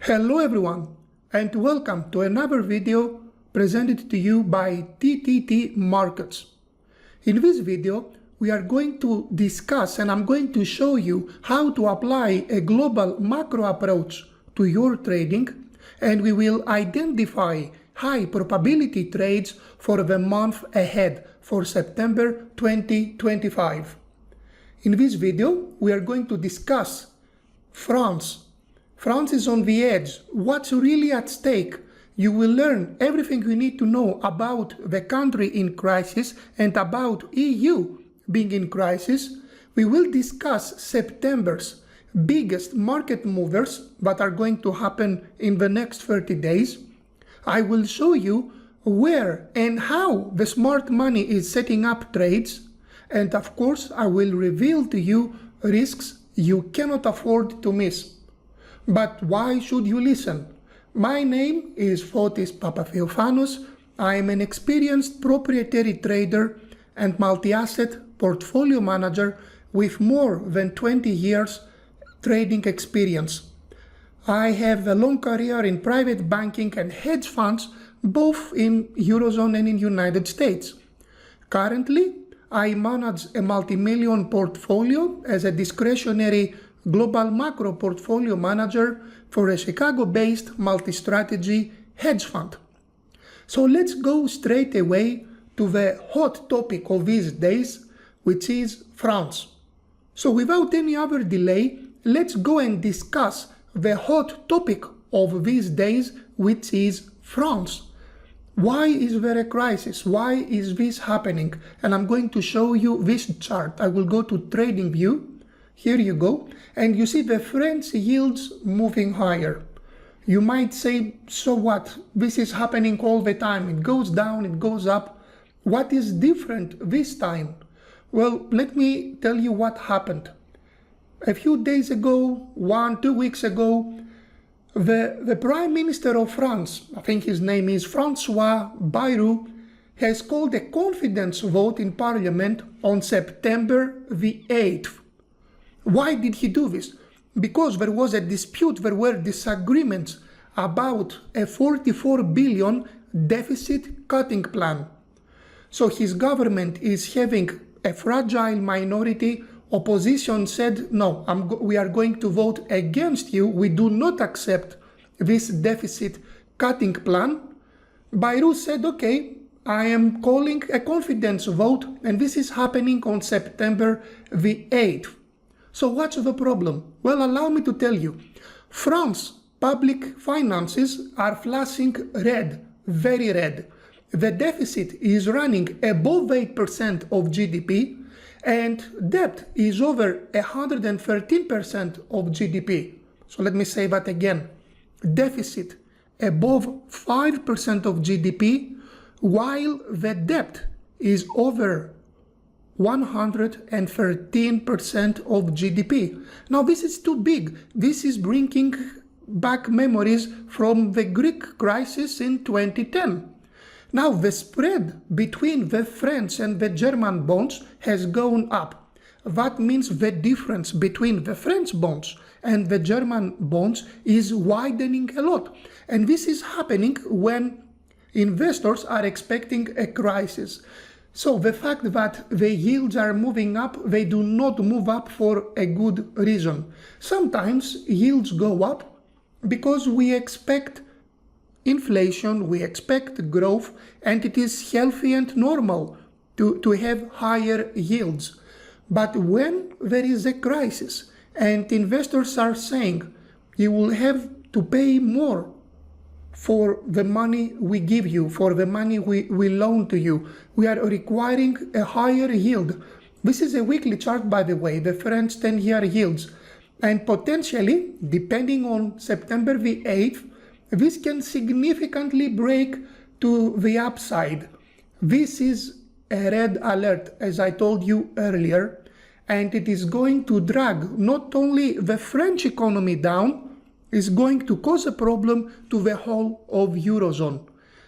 Hello everyone, and welcome to another video presented to you by TTT Markets. In this video, we are going to discuss and I'm going to show you how to apply a global macro approach to your trading, and we will identify high probability trades for the month ahead for September 2025. In this video, we are going to discuss France. France is on the edge. What's really at stake? You will learn everything you need to know about the country in crisis and about EU being in crisis. We will discuss September's biggest market movers that are going to happen in the next 30 days. I will show you where and how the smart money is setting up trades. And of course, I will reveal to you risks you cannot afford to miss. But why should you listen? My name is Fotis. I am an experienced proprietary trader and multi-asset portfolio manager with more than 20 years trading experience. I have a long career in private banking and hedge funds, both in Eurozone and in United States. Currently, I manage a multi-million portfolio as a discretionary global macro portfolio manager for a Chicago-based multi-strategy hedge fund. So let's go straight away to the hot topic of these days, which is France. So without any other delay, let's go and discuss the hot topic of these days, which is France. Why is there a crisis? Why is this happening? And I'm going to show you this chart. I will go to TradingView. Here you go, and you see the French yields moving higher. You might say, so what? This is happening all the time. It goes down, it goes up. What is different this time? Well, let me tell you what happened. A few days ago, 2 weeks ago, the Prime Minister of France, I think his name is François Bayrou, has called a confidence vote in Parliament on September the 8th. Why did he do this? Because there was a dispute, there were disagreements about a 44 billion deficit cutting plan. So his government is having a fragile minority. Opposition said, no, we are going to vote against you. We do not accept this deficit cutting plan. Bayrou said, okay, I am calling a confidence vote, and this is happening on September the 8th. So what's the problem? Well, allow me to tell you. France public finances are flashing red, very red. The deficit is running above 8% of GDP, and debt is over 113% of GDP. So let me say that again. Deficit above 5% of GDP, while the debt is over 113% of GDP. Now this is too big. This is bringing back memories from the Greek crisis in 2010. Now the spread between the French and the German bonds has gone up. That means the difference between the French bonds and the German bonds is widening a lot. And this is happening when investors are expecting a crisis. So the fact that the yields are moving up, they do not move up for a good reason. Sometimes yields go up because we expect inflation, we expect growth, and it is healthy and normal to have higher yields. But when there is a crisis and investors are saying you will have to pay more for the money we give you, for the money we loan to you, we are requiring a higher yield. This is a weekly chart, by the way, the French 10-year yields. And potentially, depending on September the 8th, this can significantly break to the upside. This is a red alert, as I told you earlier, and it is going to drag not only the French economy down, is going to cause a problem to the whole of Eurozone.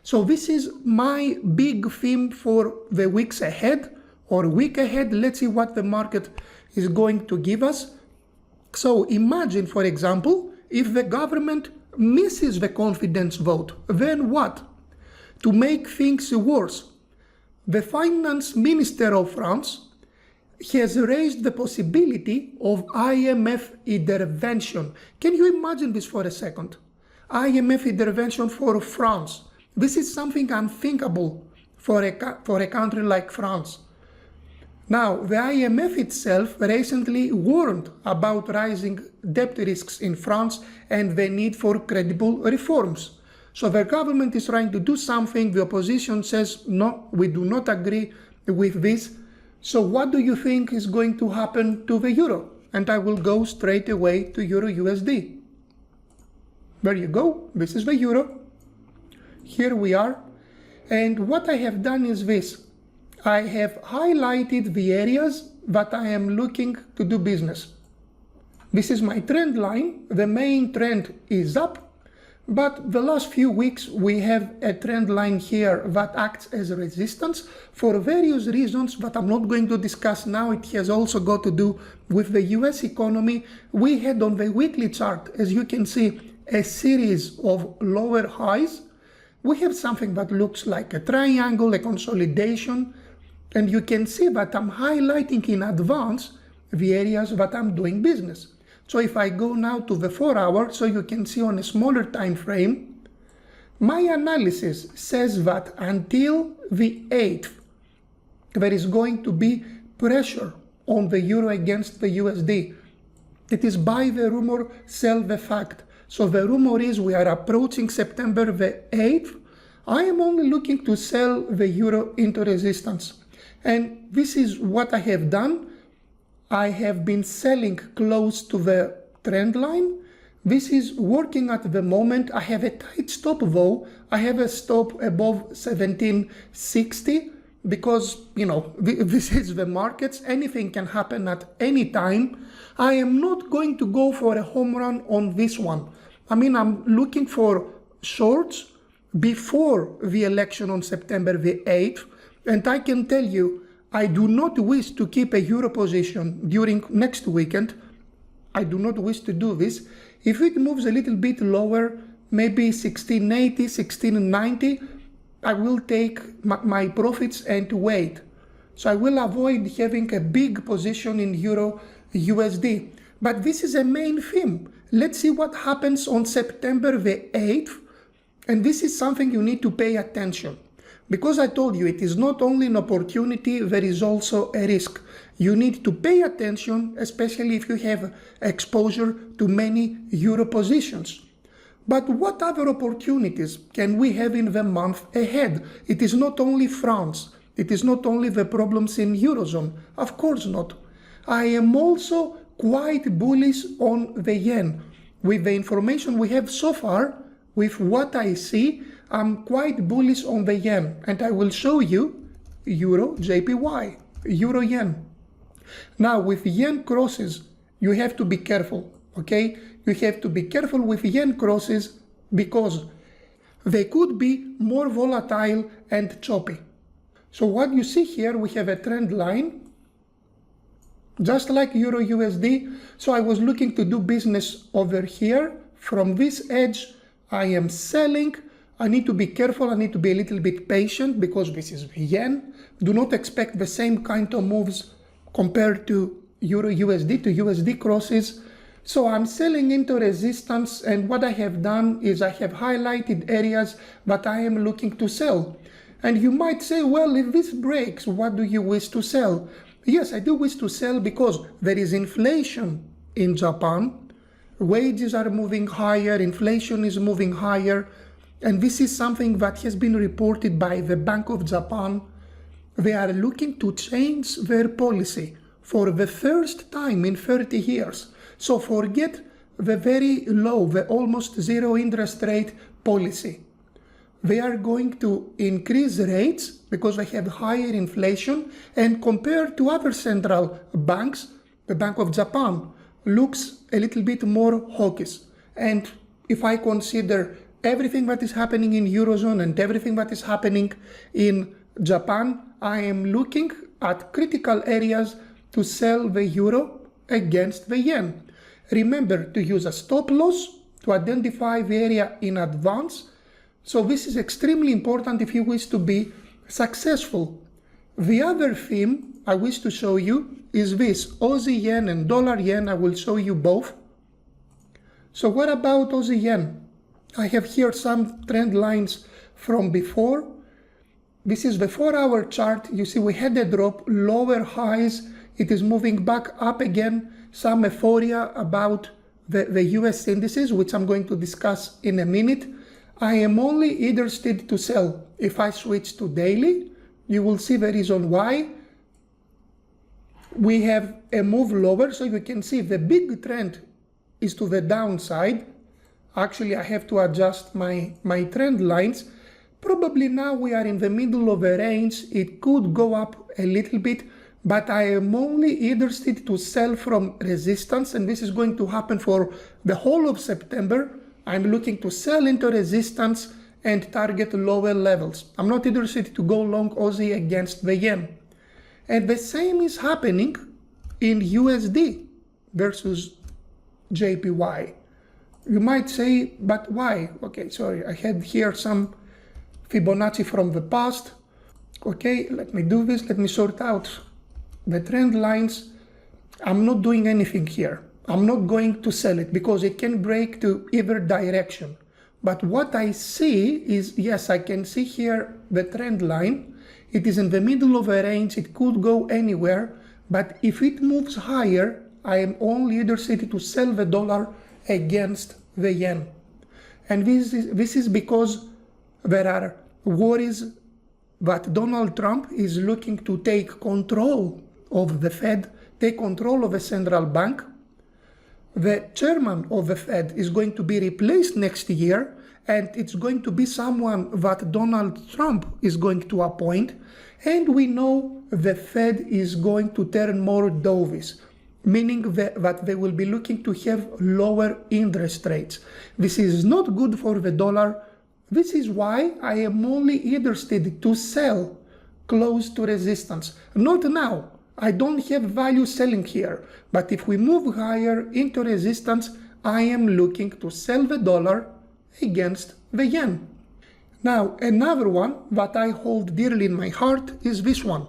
So this is my big theme for the weeks ahead or week ahead. Let's see what the market is going to give us. So imagine, for example, if the government misses the confidence vote, then what? To make things worse, the finance minister of France has raised the possibility of IMF intervention. Can you imagine this for a second? IMF intervention for France. This is something unthinkable for a country like France. Now, the IMF itself recently warned about rising debt risks in France and the need for credible reforms. So the government is trying to do something, the opposition says, no, we do not agree with this. So what do you think is going to happen to the euro? And I will go straight away to Euro USD. There you go, this is the euro. Here we are. And what I have done is this. I have highlighted the areas that I am looking to do business. This is my trend line. The main trend is up, but the last few weeks we have a trend line here that acts as resistance for various reasons that I'm not going to discuss now. It has also got to do with the US economy. We had on the weekly chart, as you can see, a series of lower highs. We have something that looks like a triangle, a consolidation. And you can see that I'm highlighting in advance the areas that I'm doing business. So if I go now to the 4 hour, so you can see on a smaller time frame, my analysis says that until the 8th, there is going to be pressure on the euro against the USD. It is buy the rumor, sell the fact. So the rumor is we are approaching September the 8th. I am only looking to sell the euro into resistance. And this is what I have done. I have been selling close to the trend line. This is working at the moment. I have a tight stop though. I have a stop above 1760 because, you know, this is the markets. Anything can happen at any time. I am not going to go for a home run on this one. I mean, I'm looking for shorts before the election on September the 8th. And I can tell you, I do not wish to keep a euro position during next weekend. I do not wish to do this. If it moves a little bit lower, maybe 1680, 1690, I will take my profits and wait. So I will avoid having a big position in euro USD. But this is a main theme. Let's see what happens on September the 8th. And this is something you need to pay attention. Because I told you, it is not only an opportunity, there is also a risk. You need to pay attention, especially if you have exposure to many euro positions. But what other opportunities can we have in the month ahead? It is not only France. It is not only the problems in Eurozone. Of course not. I am also quite bullish on the yen. With the information we have so far, with what I see, I'm quite bullish on the yen, and I will show you euro JPY, euro yen. Now with yen crosses, you have to be careful, okay? You have to be careful with yen crosses because they could be more volatile and choppy. So what you see here, we have a trend line, just like euro USD. So I was looking to do business over here. From this edge, I am selling. I need to be careful, I need to be a little bit patient because this is yen. Do not expect the same kind of moves compared to euro USD, to USD crosses. So I'm selling into resistance, and what I have done is I have highlighted areas that I am looking to sell. And you might say, well, if this breaks, what do you wish to sell? Yes, I do wish to sell because there is inflation in Japan. Wages are moving higher, inflation is moving higher. And this is something that has been reported by the Bank of Japan. They are looking to change their policy for the first time in 30 years. So forget the very low, the almost zero interest rate policy. They are going to increase rates because they have higher inflation, and compared to other central banks, the Bank of Japan looks a little bit more hawkish. And if I consider everything that is happening in Eurozone and everything that is happening in Japan, I am looking at critical areas to sell the euro against the yen. Remember to use a stop loss to identify the area in advance. So this is extremely important if you wish to be successful. The other theme I wish to show you is this, Aussie yen and dollar yen. I will show you both. So what about Aussie yen? I have here some trend lines from before. This is the 4-hour chart. You see we had a drop, lower highs. It is moving back up again. Some euphoria about the US indices, which I'm going to discuss in a minute. I am only interested to sell. If I switch to daily, you will see the reason why. We have a move lower, so you can see the big trend is to the downside. Actually, I have to adjust my trend lines. Probably now we are in the middle of a range. It could go up a little bit, but I am only interested to sell from resistance, and this is going to happen for the whole of September. I'm looking to sell into resistance and target lower levels. I'm not interested to go long Aussie against the yen. And the same is happening in USD versus JPY. You might say, but why? Okay, sorry, I had here some Fibonacci from the past. Okay, let me do this. Let me sort out the trend lines. I'm not doing anything here. I'm not going to sell it because it can break to either direction. But what I see is, yes, I can see here the trend line. It is in the middle of a range. It could go anywhere. But if it moves higher, I am only interested to sell the dollar against the yen. And this is because there are worries that Donald Trump is looking to take control of the Fed, take control of the central bank. The chairman of the Fed is going to be replaced next year, and it's going to be someone that Donald Trump is going to appoint. And we know the Fed is going to turn more dovish, meaning that they will be looking to have lower interest rates. This is not good for the dollar. This is why I am only interested to sell close to resistance. Not now. I don't have value selling here. But if we move higher into resistance, I am looking to sell the dollar against the yen. Now, another one that I hold dearly in my heart is this one.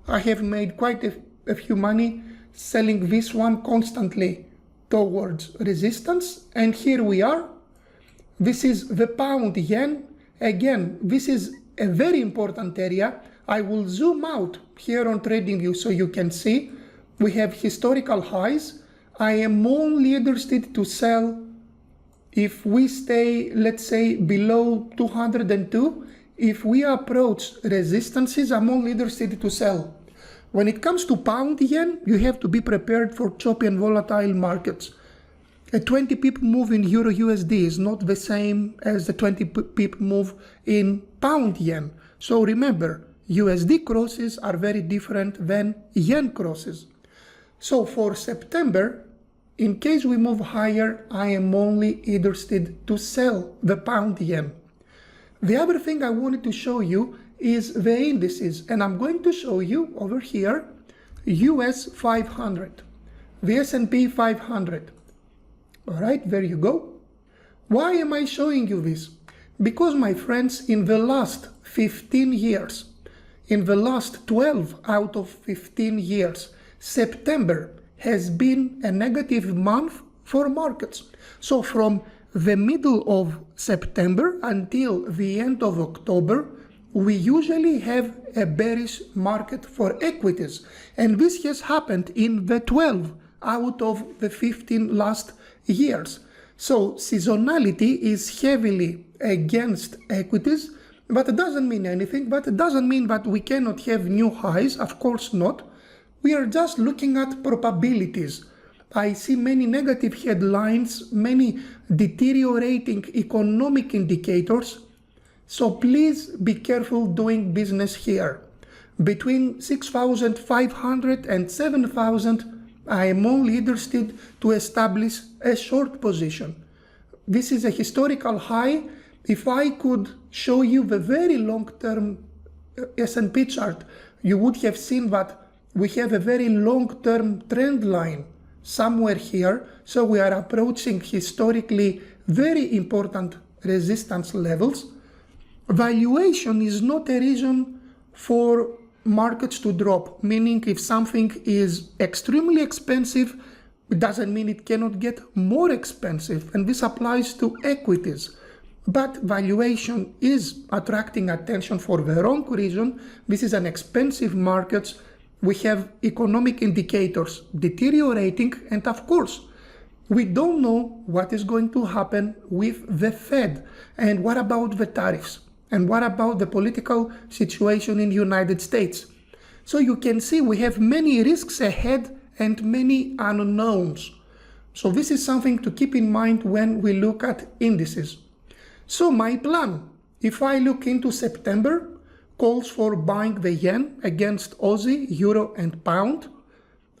I have made quite a few money selling this one constantly towards resistance. And here we are. This is the pound yen. Again, this is a very important area. I will zoom out here on TradingView so you can see. We have historical highs. I am only interested to sell if we stay, let's say, below 202. If we approach resistances, I'm only interested to sell. When it comes to pound yen, you have to be prepared for choppy and volatile markets. A 20 pip move in Euro USD is not the same as the 20 pip move in pound yen. So remember, USD crosses are very different than yen crosses. So for September, in case we move higher, I am only interested to sell the pound yen. The other thing I wanted to show you is the indices, and I'm going to show you over here US 500, the S&P 500. All right, there you go. Why am I showing you this? Because, my friends, in the last 15 years, in the last 12 out of 15 years, September has been a negative month for markets. So from the middle of September until the end of October, we usually have a bearish market for equities. And this has happened in the 12 out of the 15 last years. So seasonality is heavily against equities, but it doesn't mean anything. But it doesn't mean that we cannot have new highs. Of course not. We are just looking at probabilities. I see many negative headlines, many deteriorating economic indicators. So please be careful doing business here. Between 6,500 and 7,000, I am only interested to establish a short position. This is a historical high. If I could show you the very long-term S&P chart, you would have seen that we have a very long-term trend line somewhere here. So we are approaching historically very important resistance levels. Valuation is not a reason for markets to drop, meaning if something is extremely expensive, it doesn't mean it cannot get more expensive, and this applies to equities. But valuation is attracting attention for the wrong reason. This is an expensive market. We have economic indicators deteriorating, and of course, we don't know what is going to happen with the Fed. And what about the tariffs? And what about the political situation in the United States? So you can see we have many risks ahead and many unknowns. So this is something to keep in mind when we look at indices. So my plan, if I look into September, calls for buying the yen against Aussie, euro and pound.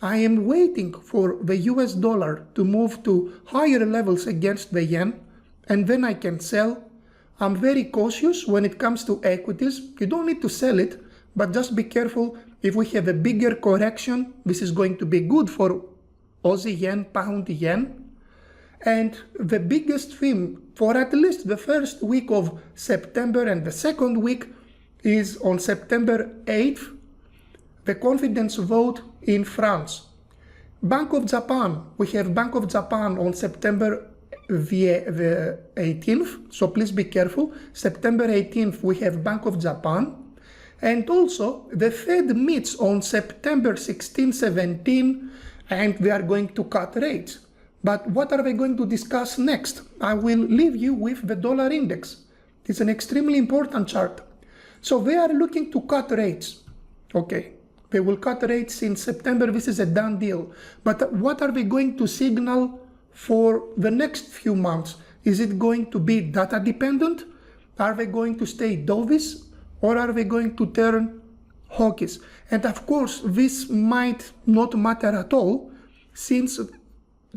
I am waiting for the US dollar to move to higher levels against the yen, and then I can sell. I'm very cautious when it comes to equities. You don't need to sell it, but just be careful. If we have a bigger correction, this is going to be good for Aussie yen, pound yen. And the biggest theme for at least the first week of September and the second week is on September 8th, the confidence vote in France. Bank of Japan, we have Bank of Japan on September the 18th, so please be careful. September 18th, we have Bank of Japan. And also, the Fed meets on September 16, 17, and they are going to cut rates. But what are they going to discuss next? I will leave you with the dollar index. It's an extremely important chart. So they are looking to cut rates. Okay, they will cut rates in September. This is a done deal. But what are they going to signal for the next few months? Is it going to be data dependent? Are they going to stay dovish? Or are they going to turn hawkish? And of course, this might not matter at all, since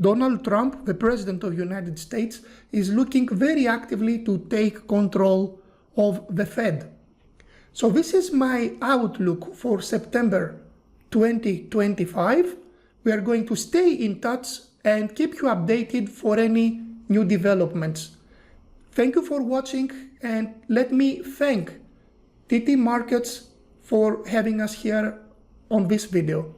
Donald Trump, the President of the United States, is looking very actively to take control of the Fed. So this is my outlook for September 2025. We are going to stay in touch and keep you updated for any new developments. Thank you for watching, and let me thank TTT Markets for having us here on this video.